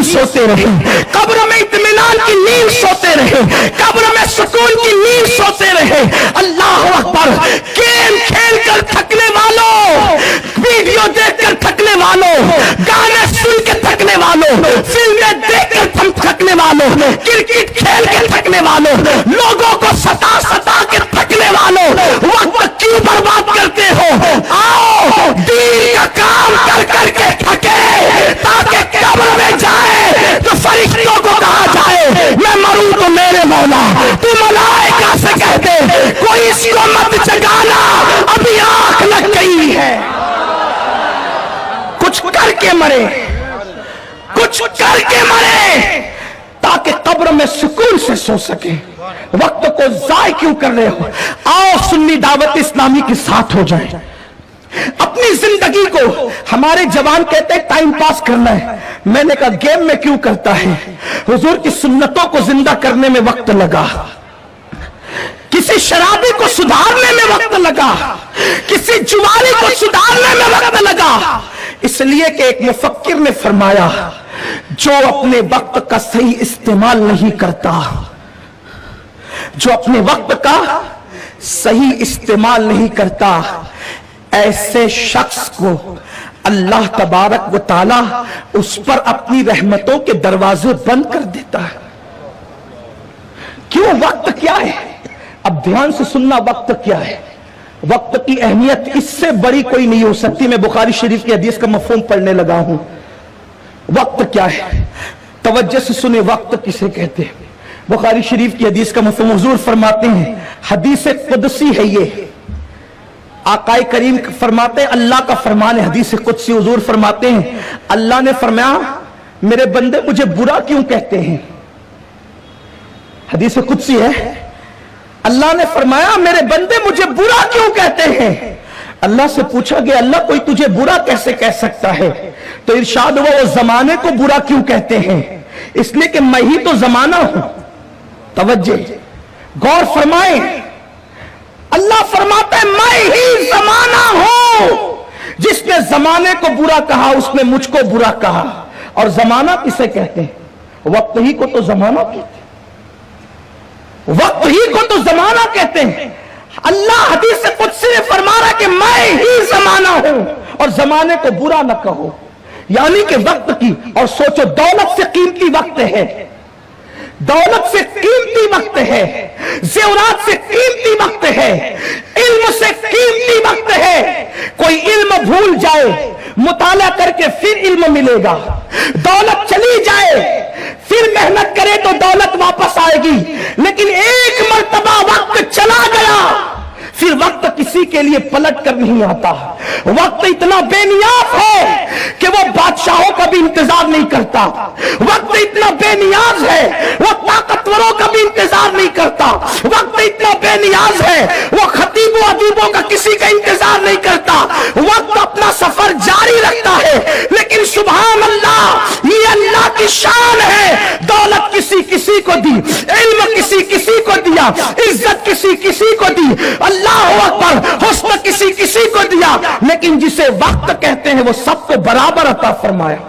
सोते रहे, कब्र में इत्मीनान की नींद सोते रहे, कब्र में सुकून की नींद सोते रहे। अल्लाह अकबर। गेम खेल कर थकने वालों, वीडियो देखकर थकने वालों, गाने सुन के थकने वालों, फिल्में देखकर थकने वालों, क्रिकेट खेल के थकने वालों, लोगों को सता सता के थकने वालों, वक्त क्यों बर्बाद करते हो? आओ दीन का काम कर करके थके, ताकि कब्र में जाए तो फरिश्तों को कहा जाए मैं मरूं तो मेरे मौला, तू मलाइका से कह दे कोई इसको मत जगाना, अभी आंख लग गई है। कुछ करके मरे, कुछ करके मरे, ताकि कब्र में सुकून से सो सके। वक्त को जाय क्यों कर रहे हो? आओ सुन्नी दावत इस्लामी के साथ हो जाए। अपनी जिंदगी को, हमारे जवान कहते हैं टाइम पास करना है, मैंने कहा गेम में क्यों करता है? हुजूर की सुन्नतों को जिंदा करने में वक्त लगा, किसी शराबी को सुधारने में वक्त लगा, किसी जुआरी को सुधारने में वक्त लगा। इसलिए कि एक मुफक्किर ने फरमाया, जो अपने वक्त का सही इस्तेमाल नहीं करता, जो अपने वक्त का सही इस्तेमाल नहीं करता, ऐसे शख्स को अल्लाह तबारक व ताला उस पर अपनी रहमतों के दरवाजे बंद कर देता है। क्यों? वक्त क्या है? अब ध्यान से सुनना, वक्त क्या है? वक्त की अहमियत इससे बड़ी कोई नहीं हो सकती। मैं बुखारी शरीफ की हदीस का मफहूम पढ़ने लगा हूं। वक्त क्या है? तवज्जो से सुने, वक्त किसे कहते हैं? बुखारी शरीफ की हदीस का मफहूम हुजूर फरमाते हैं, हदीस कुदसी है ये। आकाए करीम फरमाते हैं, अल्लाह का फरमान है, हदीस कुदसी। हुजूर फरमाते हैं, अल्लाह ने फरमाया मेरे बंदे मुझे बुरा क्यों कहते हैं? हदीस कुदसी है। अल्लाह ने फरमाया मेरे बंदे मुझे बुरा क्यों कहते हैं? अल्लाह से पूछा गया, अल्लाह कोई तुझे बुरा कैसे कह सकता है? तो इरशाद हुआ, वो जमाने को बुरा क्यों कहते हैं? इसलिए कि मैं ही तो जमाना हूं। तवज्जो, गौर फरमाए, अल्लाह फरमाता है मैं ही जमाना हूं। जिसने जमाने को बुरा कहा उसने मुझको बुरा कहा। और जमाना किसे कहते हैं? वक्त ही को तो जमाना कहते हैं, वक्त ही को तो जमाना कहते हैं। अल्लाह हदीस कुदसी में फरमा रहा है कि मैं ही जमाना हूं और जमाने को बुरा न कहो, यानी कि वक्त की। और सोचो, दौलत से कीमती वक्त है, दौलत से कीमती वक्त है, ज़ेवरात से कीमती वक्त है, इल्म से कीमती वक्त है। कोई इल्म भूल जाए, मुताला करके फिर इल्म मिलेगा। दौलत चली जाए, फिर मेहनत करे तो दौलत वापस आएगी। लेकिन एक मर्तबा वक्त चला गया, फिर वक्त किसी के लिए पलट कर नहीं आता। वक्त इतना बेनियाज है कि वो बादशाहों का भी इंतजार नहीं करता। वक्त इतना बेनियाज है, वो ताकतवरों का भी इंतजार नहीं करता। वक्त इतना बेनियाज है, वो खतीबों अदीबों का किसी का इंतजार नहीं करता। वक्त अपना सफर जारी रखता है। लेकिन सुभान अल्लाह, ये अल्लाह की शान है। दौलत किसी किसी को दी, इल्म किसी किसी को दिया, इज्जत किसी किसी को दी, अल्लाह अकबर, हुस्न किसी किसी को दिया। लेकिन जिसे वक्त कहते हैं वो सबको बराबर अता फरमाया।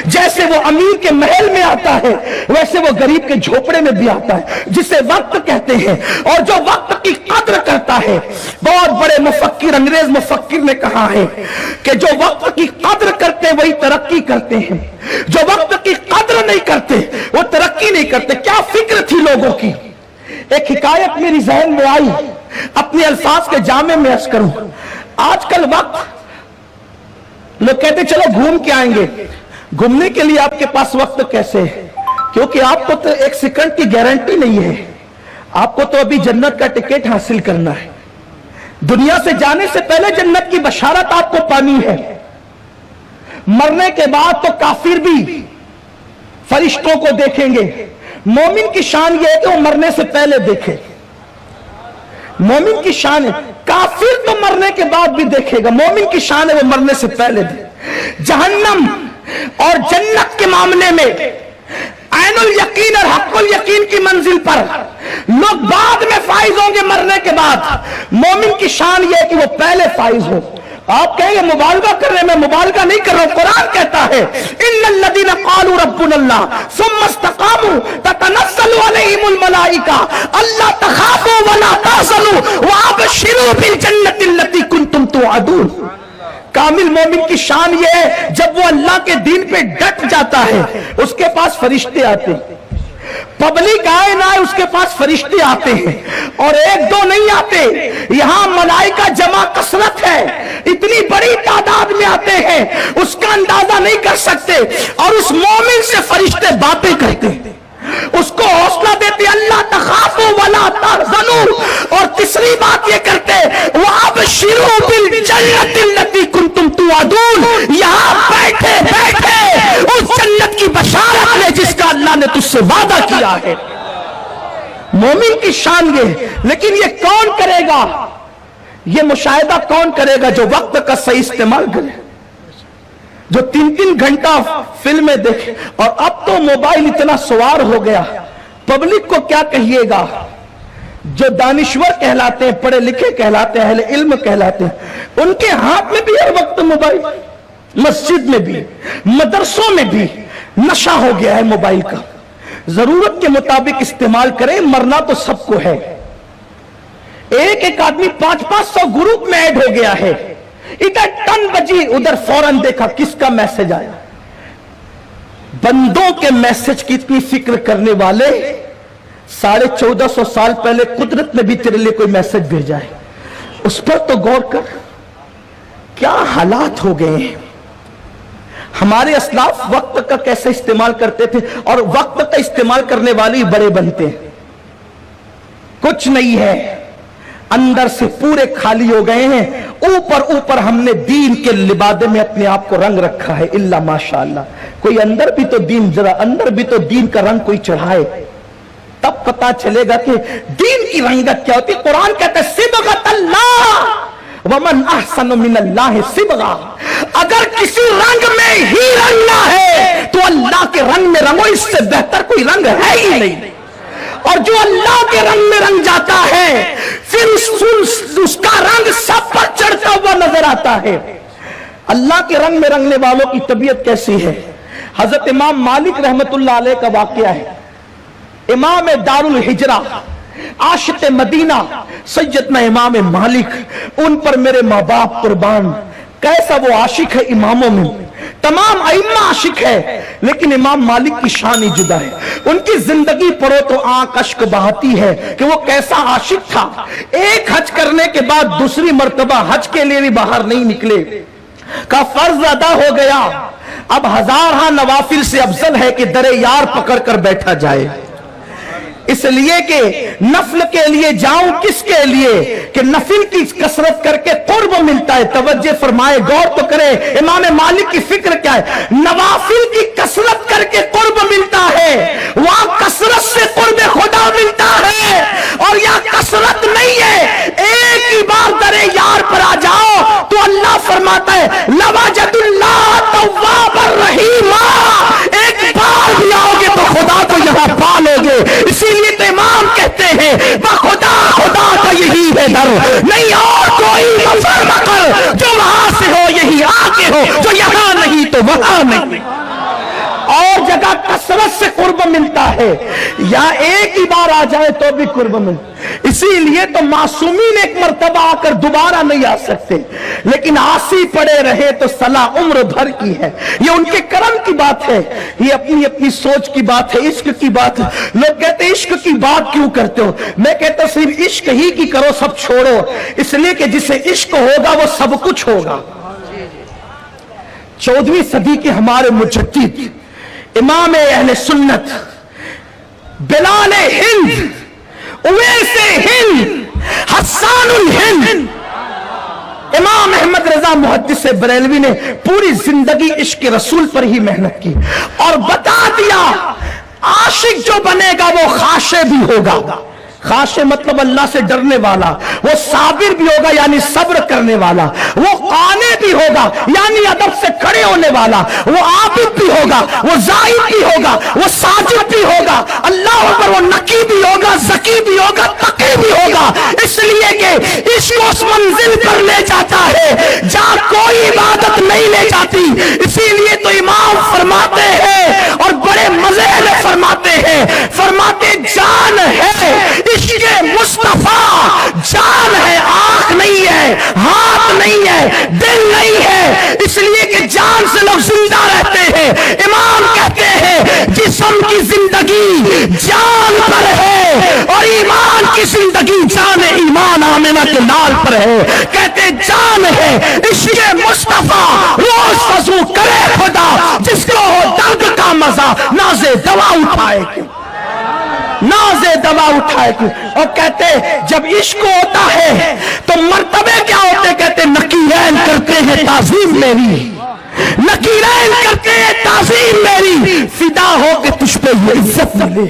जैसे वो अमीर के महल में आता है, वैसे वो गरीब के झोपड़े में भी आता है, जिसे वक्त कहते हैं। और जो वक्त की कद्र करता है, बहुत बड़े मुफक्किर, अंग्रेज मुफक्किर ने कहा है कि जो वक्त की कद्र करते वही तरक्की करते हैं, जो वक्त की कद्र नहीं करते वो तरक्की नहीं करते। क्या फिक्र थी लोगों की। एक हिकायत मेरी जहन में आई, अपने अल्फाज के जामे में अर्ज करूं। आजकल वक्त लोग कहते चलो घूम के आएंगे। घूमने के लिए आपके पास वक्त कैसे है? क्योंकि आपको तो एक सेकंड की गारंटी नहीं है। आपको तो अभी जन्नत का टिकट हासिल करना है। दुनिया से जाने से पहले जन्नत की बशारत आपको पानी है। मरने के बाद तो काफिर भी फरिश्तों को देखेंगे। मोमिन की शान यह है कि वो मरने से पहले देखे। मोमिन की शान है, काफिर तो मरने के बाद भी देखेगा, मोमिन की शान है वो मरने से पहले दे। जहन्नम और जन्नत के मामले में ऐनुल यकीन और हक़ुल यकीन की मंजिल पर लोग बाद में फाइज होंगे, मरने के बाद। मोमिन की शान यह है कि वो पहले फाइज हो। आप कहेंगे मुबालगा कर रहे हैं, मैं मुबालगा नहीं कर रहा हूं। कुरान कहता है इन्नल्लज़ीना क़ालू रब्बुनल्लाह सुम्मा इस्तक़ामू ततनज़्ज़लु अलैहिमुल मलाइका अल्ला तख़ाफ़ू वला तहज़नू वअबशिरू बिल जन्नतिल्लती कुंतुम तुअदून। कामिल मोमिन की शान ये है, जब वो अल्लाह के दीन पे डट जाता है उसके पास फरिश्ते आते हैं। पब्लिक आए ना आए उसके पास फरिश्ते आते हैं, और एक दो नहीं आते, यहां मलाइका जमा कसरत है, इतनी बड़ी तादाद में आते हैं उसका अंदाजा नहीं कर सकते। और उस मोमिन से फरिश्ते बातें करते हैं, उसको हौसला देते अल्लाह तखाफू वला तहज़नू। और तीसरी बात ये करते वअबशिरू बिल जन्नतिल्लती कुंतुम तुअदून। यहां बैठे बैठे उस जन्नत की बशारत ले जिसका अल्लाह ने तुझसे वादा किया है। मोमिन की शान ये, लेकिन ये कौन करेगा, ये मुशाहिदा कौन करेगा? जो वक्त का सही इस्तेमाल करे, जो 3-3 घंटा फिल्में देखे। और अब तो मोबाइल इतना सवार हो गया, पब्लिक को क्या कहिएगा। जो दानिश्वर कहलाते हैं, पढ़े लिखे कहलाते हैं, अहले इल्म कहलाते हैं, उनके हाथ में भी हर वक्त मोबाइल, मस्जिद में भी, मदरसों में भी नशा हो गया है मोबाइल का। जरूरत के मुताबिक इस्तेमाल करें, मरना तो सबको है। एक एक आदमी 500-500 ग्रुप में ऐड हो गया है। इधर टन बजी, उधर फौरन देखा किसका मैसेज आया। बंदों के मैसेज की इतनी फिक्र करने वाले 1450 साल पहले कुदरत ने भी तेरे लिए कोई मैसेज भेजा है, उस पर तो गौर कर। क्या हालात हो गए हैं। हमारे असलाफ वक्त का कैसे इस्तेमाल करते थे, और वक्त का इस्तेमाल करने वाले ही बड़े बनते हैं। कुछ नहीं है, अंदर से पूरे खाली हो गए हैं। ऊपर ऊपर हमने दीन के लिबादे में अपने आप को रंग रखा है, इल्ला माशाअल्लाह। कोई अंदर भी तो दीन, जरा अंदर भी तो दीन का रंग कोई चढ़ाए, तब पता चलेगा कि दीन की रंगत क्या होती है। कुरान कहता है सिबगतल्लाह वमन अहसनु मिनल्लाहि सिबगा। अगर किसी रंग में ही रंगना है तो अल्लाह के रंग में रंगो, इससे बेहतर कोई रंग है ही नहीं। और जो अल्लाह के रंग में रंग जाता है फिर उसका रंग सब पर चढ़ता हुआ नजर आता है। अल्लाह के रंग में रंगने वालों की तबीयत कैसी है। हजरत इमाम मालिक रहमतुल्लाह अलैह का वाकया है। इमाम दारुल हिजरा, आशिक मदीना, सैयदना इमाम मालिक, उन पर मेरे माँ बाप कुर्बान। कैसा वो आशिक है, इमामों में तमाम अइम्मा आशिक है, लेकिन इमाम मालिक की शान ही जुदा है। उनकी जिंदगी पढ़ो तो आंख अश्क बहाती है कि वो कैसा आशिक था। एक हज करने के बाद दूसरी मर्तबा हज के लिए भी बाहर नहीं निकले, का फर्ज अदा हो गया। अब 1000 नवाफिल से अफजल है कि दरे यार पकड़ कर बैठा जाए, इसलिए कि नफल के लिए जाऊं किसके लिए कि नफिल की कसरत करके कुर्ब मिलता है। तवज्जो फरमाए, गौर तो करे, इमाम मालिक की फिक्र क्या है। नवाफिल की कसरत करके कुर्ब मिलता है, वहां कसरत से कुर्ब खुदा मिलता है। और यहां कसरत नहीं है, एक ही बार दरे यार पर आ जाओ तो अल्लाह फरमाता है लवाजदुल्लाह तव्वाबर रहीमा। एक बार भी आओगे तो खुदा को यहां पालोगे। इसीलिए तो इमाम कहते हैं खुदा खुदा का यही है दर, नहीं और कोई मफर मकर। जो वहां से हो यही आगे हो, जो यहां नहीं तो वहां नहीं। और जगह कसरत से कुर्ब मिलता है, या एक ही बार आ जाए तो भी कुर्ब मिलता। इसीलिए तो मासूमीन एक मर्तबा आकर दोबारा नहीं आ सकते, लेकिन आसी पड़े रहे तो सलाह उम्र भर की है। ये उनके करम की बात है, ये अपनी अपनी सोच की बात है, इश्क की बात है। लोग कहते हैं इश्क की बात क्यों करते हो, मैं कहता हूं सिर्फ इश्क ही की करो, सब छोड़ो। इसलिए कि जिसे इश्क होगा वो सब कुछ होगा। 14वीं सदी के हमारे मुजद्दिद इमाम अहले सुन्नत बिलाल हिंद, उवैसे हिंद, हस्सानुल हिंद, इमाम अहमद रजा मुहद्दिस बरेलवी ने पूरी जिंदगी इश्क रसूल पर ही मेहनत की और बता दिया आशिक जो बनेगा वो खाशे भी होगा। खाशे मतलब अल्लाह से डरने वाला, वो साबिर भी होगा यानी सब्र करने वाला, वो काने भी ہوگا یعنی ادب سے کھڑے ہونے والا، وہ عابد بھی ہوگا، وہ زاہد بھی ہوگا، وہ ساجد بھی ہوگا، اللہ اکبر، وہ نقی بھی ہوگا، زکی بھی ہوگا، تقی بھی ہوگا، اس لیے کہ عشق اس منزل پر لے جاتا ہے جہاں کوئی عبادت نہیں لے جاتی۔ اسی لیے تو امام فرماتے ہیں اور بڑے مزے میں فرماتے ہیں، فرماتے جان ہے عشق مصطفیٰ، جان ہے، آنکھ نہیں ہے، ہاتھ نہیں ہے، دل نہیں ہے، اس لیے کہ جان سے لوگ زندہ رہتے ہیں۔ امام کہتے ہیں جسم کی زندگی جان پر ہے اور ایمان کی زندگی جان ایمان آمنہ کے لال پر ہے۔ کہتے جان ہے عشق مصطفیٰ، روز وضو کرے خدا، جس کو ہو درد کا مزہ ناز دوا اٹھائے کیوں، ناز دوا اٹھائے کیوں۔ اور کہتے جب عشق ہوتا ہے تو مرتبے کیا ہوتے، کہتے نقیرین کرتے ہیں تعظیم میری، نقیرین کرتے ہیں تعظیم میری، فدا ہو کے تجھ پہ یہ عزت ملے۔